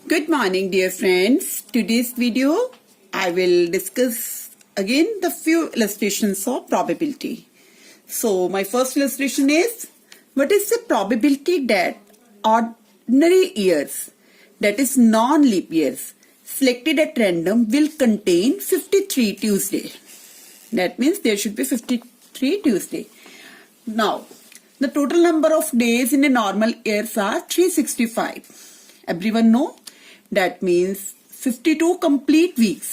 Good morning, dear friends. Today's video, I will discuss again the few illustrations of probability. So, my first illustration is, what is the probability that ordinary years, that is non-leap years, selected at random will contain 53 Tuesday? That means there should be 53 Tuesday. Now, the total number of days in a normal years are 365. Everyone know? That means 52 complete weeks.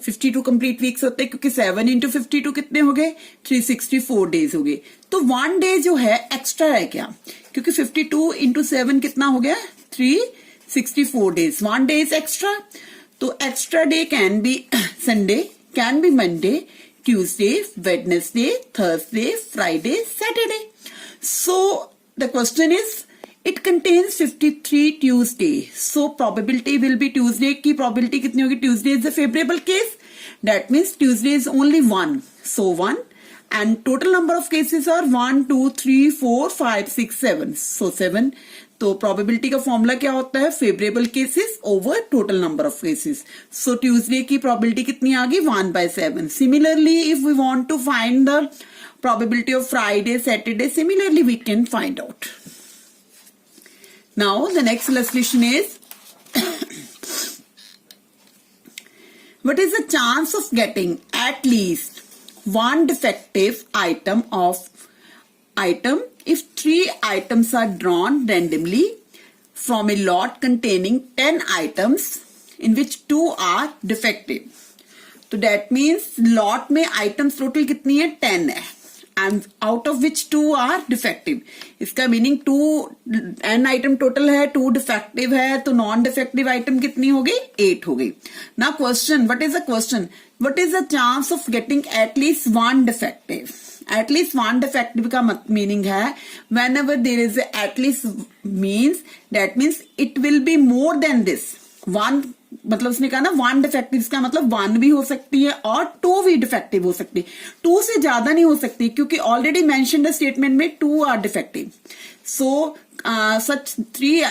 52 complete weeks होते हैं क्योंकि 7 into 52 कितने हो गए 364 days हो गए. तो 1 day जो है एक्स्ट्रा है क्या, क्योंकि 52 into 7 कितना हो गया 364 डेज. 1 day is extra. तो extra day can be Sunday, can be Monday, Tuesday, Wednesday, Thursday, Friday, Saturday. So the question is, it contains 53 Tuesday. So probability will be Tuesday की probability कितनी होगी? Tuesday is a favorable case. That means Tuesday is only 1. So 1. And total number of cases are 1, 2, 3, 4, 5, 6, 7. So 7. तो probability का formula क्या होता है? Favorable cases over total number of cases. So Tuesday की probability कितनी आ गई? 1/7. Similarly, if we want to find the probability of Friday, Saturday, similarly we can find out. Now the next illustration is, what is the chance of getting at least one defective item if 3 items are drawn randomly from a lot containing 10 items in which 2 are defective? तो that means lot में items total कितनी है 10 है, and out of which 2 are defective. इसका meaning 2 n item total है, 2 defective है, तो non defective item कितनी हो गई 8 हो गई. ना question, what is the question, what is the chance of getting at least 1 defective. At least 1 defective का मीनिंग है when ever there is at least means that means it will be more than this 1. मतलब उसने कहा ना 1 डिफेक्टिव, इसका मतलब 1 भी हो सकती है और 2 भी डिफेक्टिव हो सकती है. 2 से ज्यादा नहीं हो सकती क्योंकि ऑलरेडी मेंशन्ड स्टेटमेंट में 2 are defective. So such 3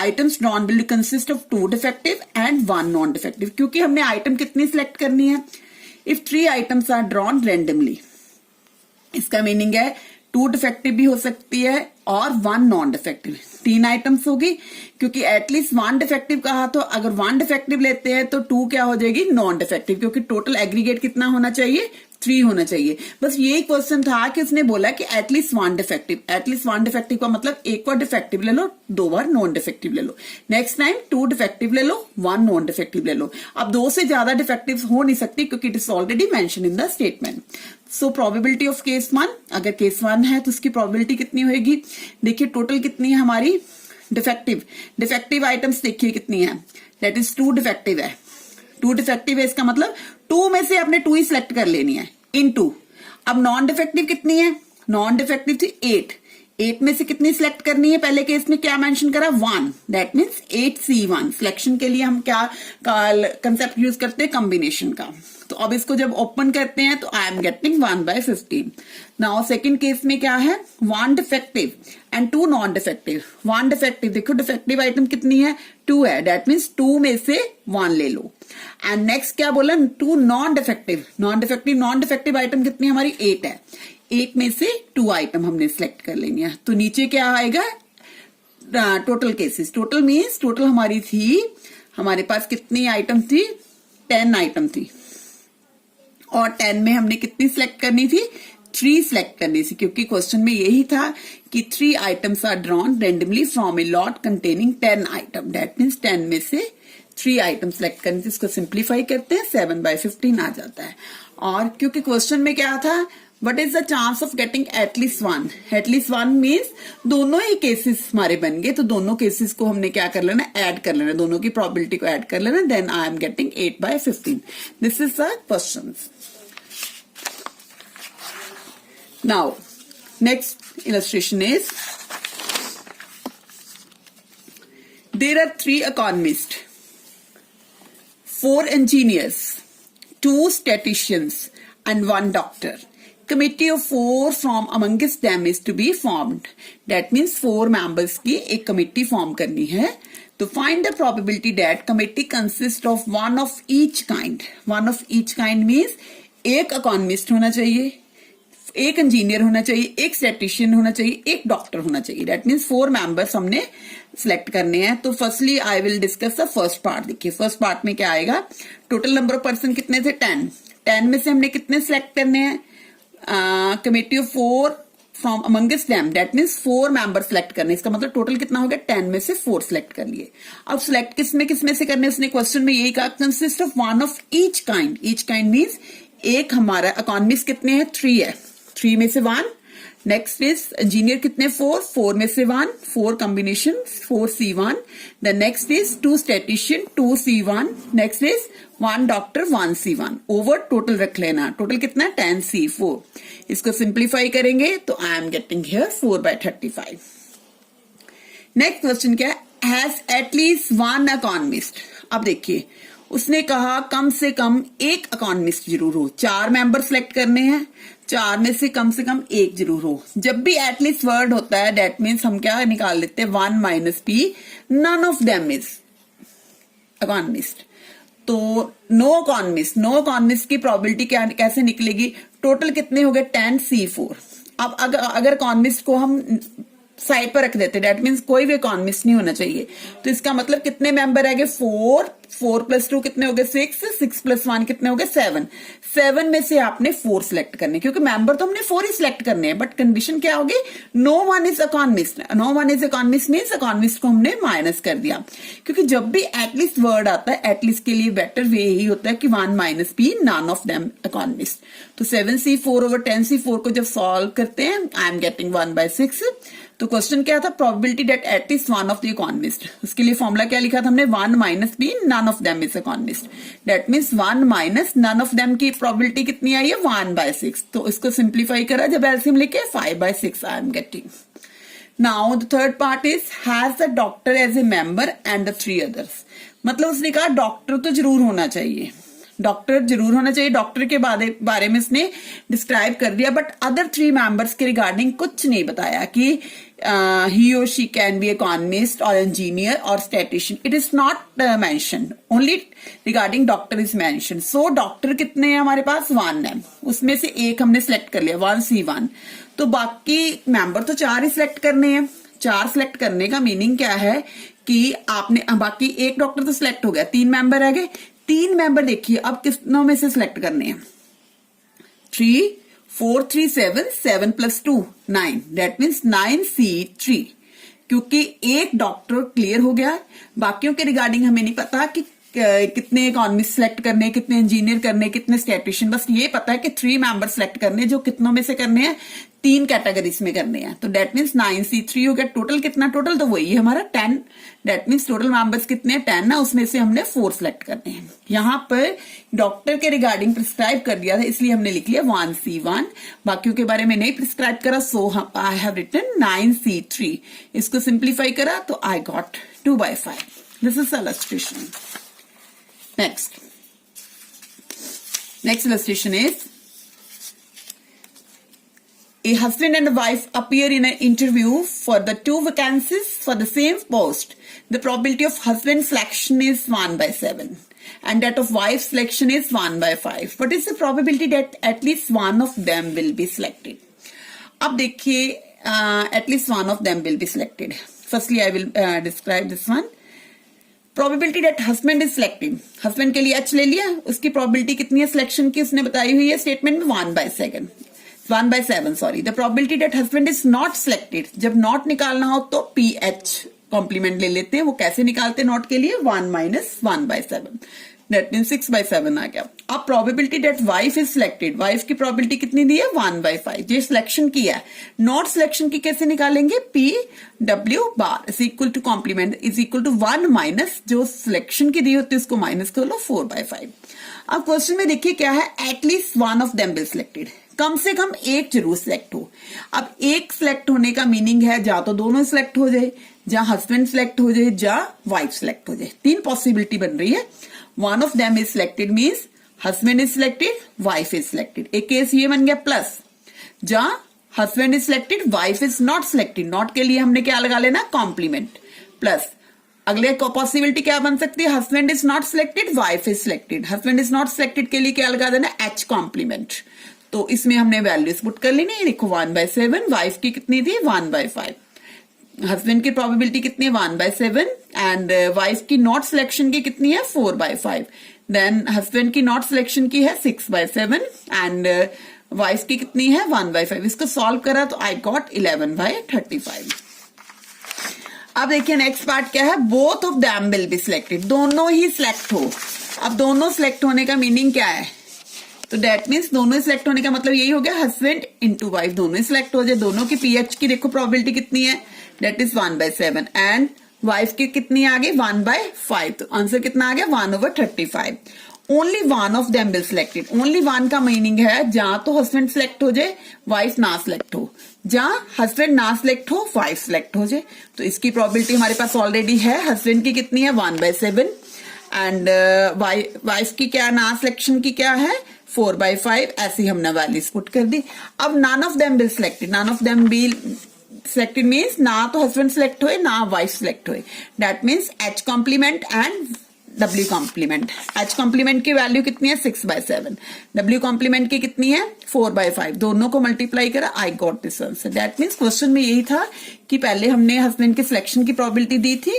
items drawn will consist of 2 defective and 1 non defective. क्योंकि हमने आइटम कितनी सिलेक्ट करनी है? If 3 items are drawn randomly, इसका मीनिंग है 2 डिफेक्टिव भी हो सकती है और 1 नॉन डिफेक्टिव. 3 आइटम्स होगी क्योंकि एटलीस्ट 1 डिफेक्टिव कहा, तो अगर 1 डिफेक्टिव लेते हैं तो 2 क्या हो जाएगी नॉन डिफेक्टिव, क्योंकि टोटल एग्रीगेट कितना होना चाहिए 3 होना चाहिए. बस यही क्वेश्चन था कि उसने बोला कि एटलीस्ट 1 डिफेक्टिव. एटलीस्ट 1 डिफेक्टिव का मतलब एक बार डिफेक्टिव ले लो, 2 बार नॉन डिफेक्टिव ले लो, नेक्स्ट टाइम 2 डिफेक्टिव ले लो, 1 नॉन डिफेक्टिव ले लो. अब 2 से ज्यादा डिफेक्टिव हो नहीं सकती क्योंकि it is already mention in the statement. So probability of case 1, अगर केस 1 है तो उसकी प्रोबेबिलिटी कितनी होगी? देखिए टोटल कितनी है हमारी डिफेक्टिव आइटम्स देखिए कितनी है, दैट इज 2 डिफेक्टिव है. 2 डिफेक्टिव है इसका मतलब 2 में से आपने 2 ही सिलेक्ट कर लेनी है इन 2. अब नॉन डिफेक्टिव कितनी है? नॉन डिफेक्टिव थी 8 में से कितनी सिलेक्ट करनी है? पहले केस में क्या मेंशन करा 1, दैट मीन्स 8C1. सिलेक्शन के लिए हम क्या कंसेप्ट यूज करते हैं? कॉम्बिनेशन का. तो अब इसको जब ओपन करते हैं तो आई am getting 1/15. Now second case में क्या है? 1 defective and 2 non defective. 1 defective, देखो डिफेक्टिव आइटम कितनी है 2 है, दैट मीन्स 2 में से 1 ले लो. एंड नेक्स्ट क्या बोला 2 नॉन डिफेक्टिव आइटम कितनी हमारी 8 है. 8 में से 2 आइटम हमने सिलेक्ट कर लेनी है. तो नीचे क्या आएगा total cases. Total means total हमारी थी, हमारे पास कितनी आइटम थी 10 आइटम थी और 10 में हमने कितनी सिलेक्ट करनी थी 3 सिलेक्ट करनी थी, क्योंकि क्वेश्चन में यही था कि 3 items are drawn randomly from a lot containing 10 item. That means 10 में से 3 आइटम सिलेक्ट करनी थी. इसको सिंप्लीफाई करते हैं 7/15 आ जाता है. और क्योंकि क्वेश्चन में क्या था, What is the chance of getting at least 1? At least 1 means दोनों ही केसेस हमारे बन गए, तो दोनों केसेस को हमने क्या कर लेना ऐड कर लेना, दोनों की प्रोबेबिलिटी को ऐड कर लेना. Then I am getting 8/15. This is the question. Now next illustration is, there are 3 economists, 4 engineers, 2 statisticians and 1 doctor. Committee of 4 from amongst them is to be formed. That means 4 members की एक committee form करनी है. तो find the probability that committee consist of one of each kind. One of each kind means एक economist होना चाहिए, एक engineer होना चाहिए, एक स्टैटिस्टिशियन होना चाहिए, एक डॉक्टर होना चाहिए. दैट मीन्स 4 मेंबर्स हमने सिलेक्ट करने हैं. तो firstly I will discuss the first part. देखिए फर्स्ट पार्ट में क्या आएगा. टोटल नंबर ऑफ पर्सन कितने थे 10. 10 में से हमने कितने सिलेक्ट करने हैं. Committee of 4 from amongst them. That means 4 member select करने. इसका मतलब टोटल कितना हो गया. 10 में से 4 सिलेक्ट कर लिए. अब सिलेक्ट किसमें से करने. उसने क्वेश्चन में यही कहा consist of one of each kind. Each kind means एक हमारा इकोनॉमिस्ट कितने हैं 3 है. 3 में से 1. नेक्स्ट इज इंजीनियर कितने 4 में से 1. 4 combination 4C1. The next is 2 statistician 2C1. Next is 1 doctor 1C1. Over total रख लेना. टोटल कितना 10C4. इसको सिंप्लीफाई करेंगे तो आई am getting here 4/35. Next question क्या है. Has at least 1 economist. अब देखिए उसने कहा कम से कम एक इकोनॉमिस्ट जरूर हो. 4 मेंबर सिलेक्ट करने हैं. 4 में से कम एक जरूर हो. जब भी एटलीस्ट वर्ड होता है दैट मीन्स हम क्या निकाल लेते हैं 1 - P. None of them is economist. तो नो इकोनॉमिस्ट की प्रोबेबिलिटी कैसे निकलेगी. टोटल कितने हो गए 10C4. अब अगर इकोनॉमिस्ट को हम साइड पर रख देते दैट मीन्स कोई भी इकोनॉमिस्ट नहीं होना चाहिए. तो इसका मतलब कितने मेंबर रह गए 4 + 2 कितने हो गए 6 6 + 1 कितने हो गए 7. 7 में से आपने 4 सिलेक्ट करने क्योंकि मेंबर तो हमने 4 ही सिलेक्ट करने हैं. बट कंडीशन क्या होगी no one is economist. No one is economist means economist को हमने माइनस कर दिया. क्योंकि जब भी एटलीस्ट वर्ड आता है एटलीस्ट के लिए बेटर वे यही होता है कि 1 - P. None of them economist. तो 7C4 over 10C4 को जब सॉल्व करते हैं आई एम गेटिंग 1/6. तो क्वेश्चन क्या था probability that at least 1 of the economist. उसके लिए फॉर्मूला क्या लिखा था हमने 1 - P. None of them is economist. That means 1 - none of them की प्रोबेबिलिटी कितनी आई है 1/6. तो इसको सिंप्लीफाई करा जब एलसीएम लिखे 5/6 I am getting. Now the third part is has the doctor as a member and the 3 others. मतलब उसने कहा डॉक्टर तो जरूर होना चाहिए. डॉक्टर के बारे में उसने डिस्क्राइब कर दिया. बट अदर 3 मेंबर्स के रिगार्डिंग कुछ नहीं बताया कि ही और शी कैन बी इकोनॉमिस्ट और इंजीनियर और statistician. It is not mentioned. Only regarding doctor is mentioned. So doctor कितने हैं हमारे पास 1 है. उसमें से एक हमने सिलेक्ट कर लिया 1C1. तो बाकी मेंबर तो 4 ही सिलेक्ट करने हैं. 4 सिलेक्ट करने का मीनिंग क्या है कि आपने बाकी एक डॉक्टर तो सिलेक्ट हो गया. 3 मेंबर रह गए. 3 मेंबर देखिए अब कितनों में से सिलेक्ट करने हैं 3 4 3 7 7 + 2 9. That means 9C3. क्योंकि एक डॉक्टर क्लियर हो गया. बाकियों के रिगार्डिंग हमें नहीं पता कि कितने इकोनॉमिस्ट सिलेक्ट करने, कितने इंजीनियर करने, कितने स्टैटिस्टिशियन. बस ये पता है कि 3 मेंबर सिलेक्ट करने जो कितनों में से करने हैं 3 कैटेगरीज में करने हैं. तो दैट मीन्स 9C3 हो गया. टोटल कितना टोटल तो वही है हमारा 10. दैट मीन्स टोटल मेंबर्स कितने हैं 10 ना. उसमें से हमने 4 सिलेक्ट करने हैं. यहां पर डॉक्टर के रिगार्डिंग प्रिस्क्राइब कर दिया था इसलिए हमने लिख लिया 1C1. बाकियों के बारे में नहीं प्रिस्क्राइब करा. सो आई हैव रिटन 9C3. इसको सिंप्लीफाई करा तो I got 2/5. This is illustration. Next illustration is a husband and a wife appear in an interview for the 2 vacancies for the same post. The probability of husband selection is 1/7 and that of wife selection is 1/5. What is the probability that at least one of them will be selected? अब देखिए at least one of them will be selected. Firstly I will describe this one. Probability that husband is selected. Husband के लिए H ले लिया. उसकी probability कितनी है selection की उसने बताई हुई है स्टेटमेंट में 1/7. Sorry. The probability that husband is not selected. जब नॉट निकालना हो तो PH कॉम्प्लीमेंट ले लेते हैं. वो कैसे निकालते हैं नॉट के लिए 1 - 1/7. दैट मीन 6/7 आ गया. अब probability that wife is selected. Wife की प्रोबेबिलिटी कितनी दी है 1/5. ये सिलेक्शन की है. नॉट सिलेक्शन की कैसे निकालेंगे PW bar is equal to complement is equal to 1 - जो सिलेक्शन की दी होती है उसको माइनस कर लो 4/5. अब क्वेश्चन में देखिए क्या है at least 1 of them will selected. कम से कम एक जरूर सिलेक्ट हो. अब एक सिलेक्ट होने का मीनिंग है जा तो दोनों सिलेक्ट हो जाए, जा हस्बैंड सिलेक्ट हो जाए, जा वाइफ सिलेक्ट हो जाए. 3 पॉसिबिलिटी बन रही है. 1 of them is selected means husband is selected, wife is selected. एक केस ये बन गया प्लस जहां husband is selected, wife is not selected. Not के लिए हमने क्या लगा लेना कॉम्प्लीमेंट. प्लस अगले पॉसिबिलिटी क्या बन सकती है, husband is not selected, wife is selected. Husband is not selected के लिए क्या लगा देना, एच कॉम्प्लीमेंट। तो इसमें हमने वैल्यूज पुट कर ली, नहीं देखो 1/7, वाइफ की कितनी थी 1/5, हस्बैंड की प्रोबेबिलिटी कितनी है 1/7 एंड वाइफ की नॉट सिलेक्शन की कितनी है 4/5, देन हस्बैंड की नॉट सिलेक्शन की है 6/7 एंड वाइफ की कितनी है 1/5। इसको सॉल्व करा तो आई गॉट 11/35। अब देखिए नेक्स्ट पार्ट क्या है, both of them will be selected, दोनों ही सिलेक्ट हो। अब दोनों सिलेक्ट होने का मीनिंग क्या है, तो दैट मीन्स दोनों सिलेक्ट होने का मतलब यही हो गया हस्बैंड इंटू वाइफ दोनों सिलेक्ट हो जाए। दोनों की पीएच की देखो प्रोबेबिलिटी कितनी है, दैट इज 1/7 एंड वाइफ की कितनी आ गई 1/5, तो आंसर कितना आ गया 1/35। Only one of them will selected, only one का मीनिंग है जहां तो हस्बैंड सिलेक्ट हो जाए वाइफ ना सिलेक्ट हो, जहां हस्बैंड ना सिलेक्ट हो वाइफ सिलेक्ट हो जाए। तो इसकी प्रोबेबिलिटी हमारे पास ऑलरेडी है, हस्बैंड की कितनी है 1/7 एंड वाइफ की क्या ना सिलेक्शन की क्या है 4/5, ऐसे ही हमने वैल्यूज पुट कर दी। अब none of them will selected, none of them will selected means ना तो हस्बैंड सिलेक्ट हुए ना वाइफ सिलेक्ट हुए, that means H complement and W complement. H complement की वैल्यू कितनी है 6/7, W कॉम्प्लीमेंट की कितनी है 4/5, दोनों को मल्टीप्लाई करा, I got this answer. That means question में यही था कि पहले हमने हस्बैंड के सिलेक्शन की प्रोबेबिलिटी दी थी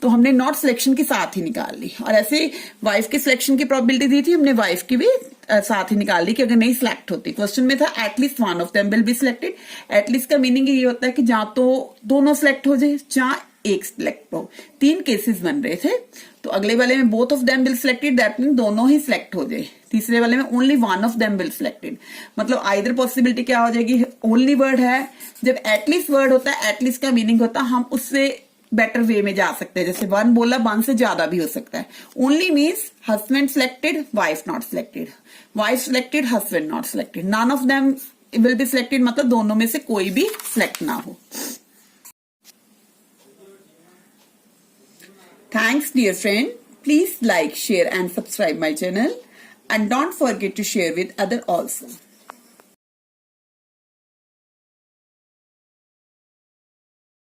तो हमने नॉट सिलेक्शन के साथ ही निकाल ली, और ऐसे वाइफ के सिलेक्शन की प्रोबेबिलिटी दी थी हमने वाइफ की भी साथ ही निकाल ली कि अगर नहीं सिलेक्ट होती। क्वेश्चन में था at least one of them will be selected, at least का मीनिंग ये होता है कि जहां तो दोनों सिलेक्ट हो जाए जहां एक सिलेक्ट हो, तीन केसेस बन रहे थे। तो अगले वाले में both of them will selected, that mean दोनों ही सिलेक्ट हो जाए। तीसरे वाले में only one of them will selected, मतलब आइदर पॉसिबिलिटी क्या हो जाएगी, ओनली वर्ड है, जब एटलीस्ट वर्ड होता है एटलीस्ट का मीनिंग होता है हम उससे बेटर वे में जा सकते हैं, जैसे वन बोला वन से ज्यादा भी हो सकता है। Only means husband selected wife not selected, wife selected husband not selected, none of them will be selected मतलब दोनों में से कोई भी सिलेक्ट ना हो। Thanks dear friend. Please like, share and subscribe my channel and don't forget to share with other also.